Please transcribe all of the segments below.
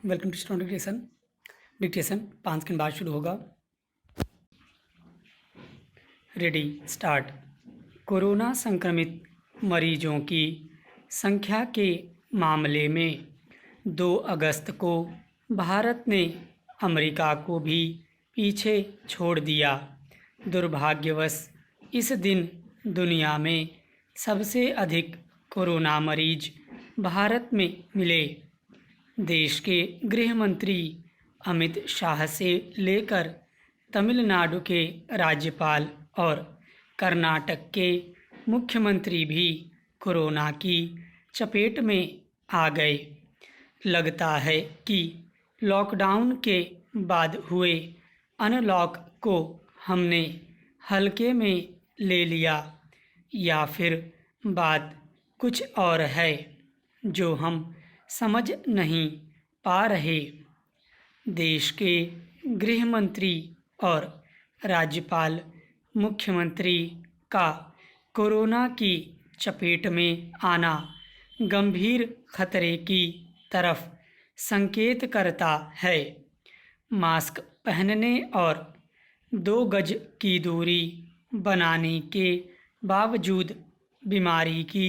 Welcome to student dictation 5 second बाद शुरू होगा। Ready start. कोरोना संक्रमित मरीजों की संख्या के मामले में 2 अगस्त को भारत ने अमेरिका को भी पीछे छोड़ दिया। दुर्भाग्यवश इस दिन दुनिया में सबसे अधिक कोरोना मरीज भारत में मिले। देश के गृह मंत्री अमित शाह से लेकर तमिलनाडु के राज्यपाल और कर्नाटक के मुख्यमंत्री भी कोरोना की चपेट में आ गए। लगता है कि लॉकडाउन के बाद हुए अनलॉक को हमने हल्के में ले लिया, या फिर बात कुछ और है जो हम समझ नहीं पा रहे। देश के गृह मंत्री और राज्यपाल मुख्यमंत्री का कोरोना की चपेट में आना गंभीर खतरे की तरफ संकेत करता है। मास्क पहनने और 2 गज की दूरी बनाने के बावजूद बीमारी की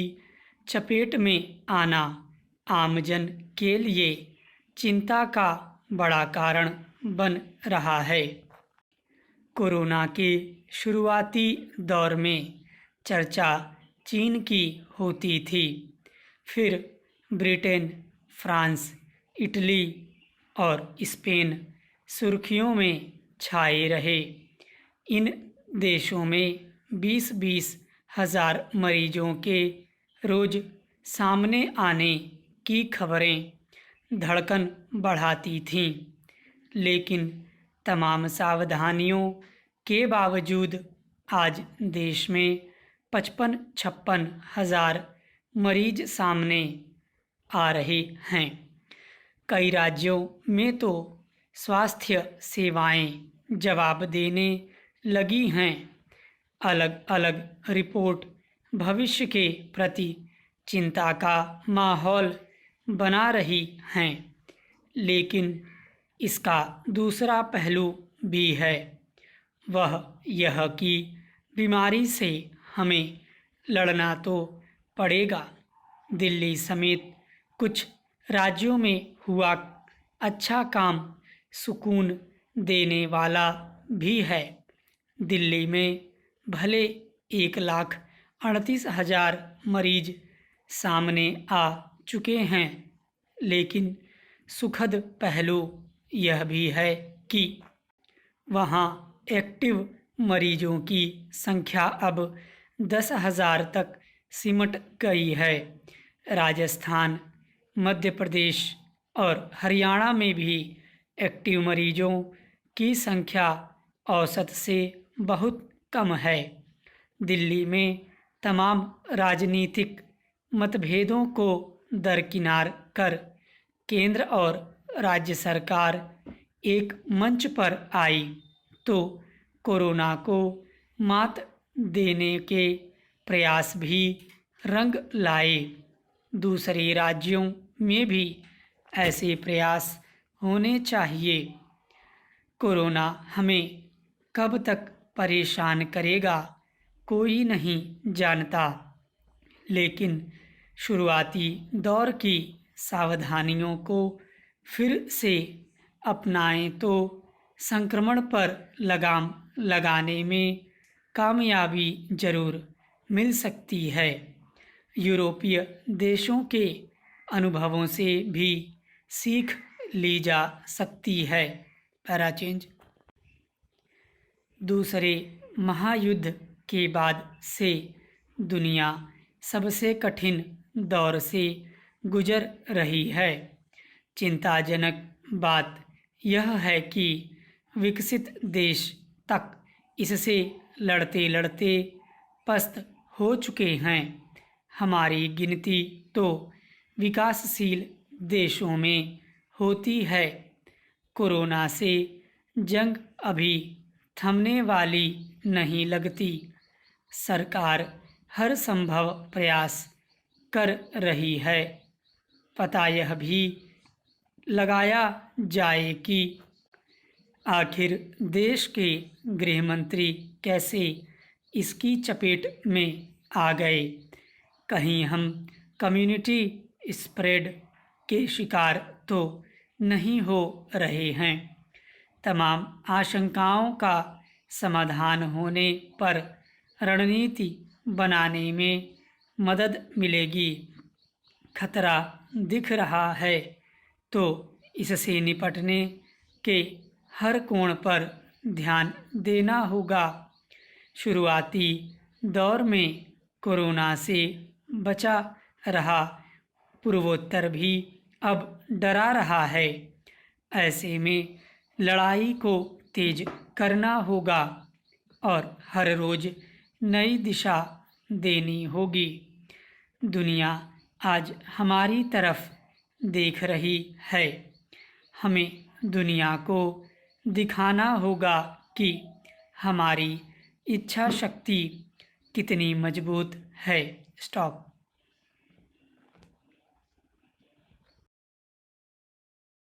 चपेट में आना आमजन के लिए चिंता का बड़ा कारण बन रहा है। कोरोना के शुरुआती दौर में चर्चा चीन की होती थी, फिर ब्रिटेन, फ्रांस, इटली और स्पेन सुर्खियों में छाए रहे। इन देशों में 20-20 हज़ार मरीजों के रोज़ सामने आने की खबरें धड़कन बढ़ाती थीं, लेकिन तमाम सावधानियों के बावजूद आज देश में 55-56 हज़ार मरीज सामने आ रहे हैं। कई राज्यों में तो स्वास्थ्य सेवाएं जवाब देने लगी हैं। अलग अलग रिपोर्ट भविष्य के प्रति चिंता का माहौल बना रही हैं, लेकिन इसका दूसरा पहलू भी है। वह यह कि बीमारी से हमें लड़ना तो पड़ेगा। दिल्ली समेत कुछ राज्यों में हुआ अच्छा काम सुकून देने वाला भी है। दिल्ली में भले 1,38,000 मरीज सामने आ चुके हैं, लेकिन सुखद पहलू यह भी है कि वहाँ एक्टिव मरीजों की संख्या अब 10,000 तक सिमट गई है। राजस्थान, मध्य प्रदेश और हरियाणा में भी एक्टिव मरीजों की संख्या औसत से बहुत कम है। दिल्ली में तमाम राजनीतिक मतभेदों को दरकिनार कर केंद्र और राज्य सरकार एक मंच पर आई तो कोरोना को मात देने के प्रयास भी रंग लाए। दूसरे राज्यों में भी ऐसे प्रयास होने चाहिए। कोरोना हमें कब तक परेशान करेगा कोई नहीं जानता, लेकिन शुरुआती दौर की सावधानियों को फिर से अपनाएं तो संक्रमण पर लगाम लगाने में कामयाबी जरूर मिल सकती है। यूरोपीय देशों के अनुभवों से भी सीख ली जा सकती है। Para change. दूसरे महायुद्ध के बाद से दुनिया सबसे कठिन दौर से गुजर रही है। चिंताजनक बात यह है कि विकसित देश तक इससे लड़ते लड़ते पस्त हो चुके हैं। हमारी गिनती तो विकासशील देशों में होती है। कोरोना से जंग अभी थमने वाली नहीं लगती। सरकार हर संभव प्रयास कर रही है। पता यह भी लगाया जाए कि आखिर देश के गृह मंत्री कैसे इसकी चपेट में आ गए। कहीं हम कम्युनिटी स्प्रेड के शिकार तो नहीं हो रहे हैं। तमाम आशंकाओं का समाधान होने पर रणनीति बनाने में मदद मिलेगी। खतरा दिख रहा है तो इससे निपटने के हर कोण पर ध्यान देना होगा। शुरुआती दौर में कोरोना से बचा रहा पूर्वोत्तर भी अब डरा रहा है। ऐसे में लड़ाई को तेज करना होगा और हर रोज नई दिशा देनी होगी। दुनिया आज हमारी तरफ देख रही है। हमें दुनिया को दिखाना होगा कि हमारी इच्छा शक्ति कितनी मजबूत है। स्टॉप।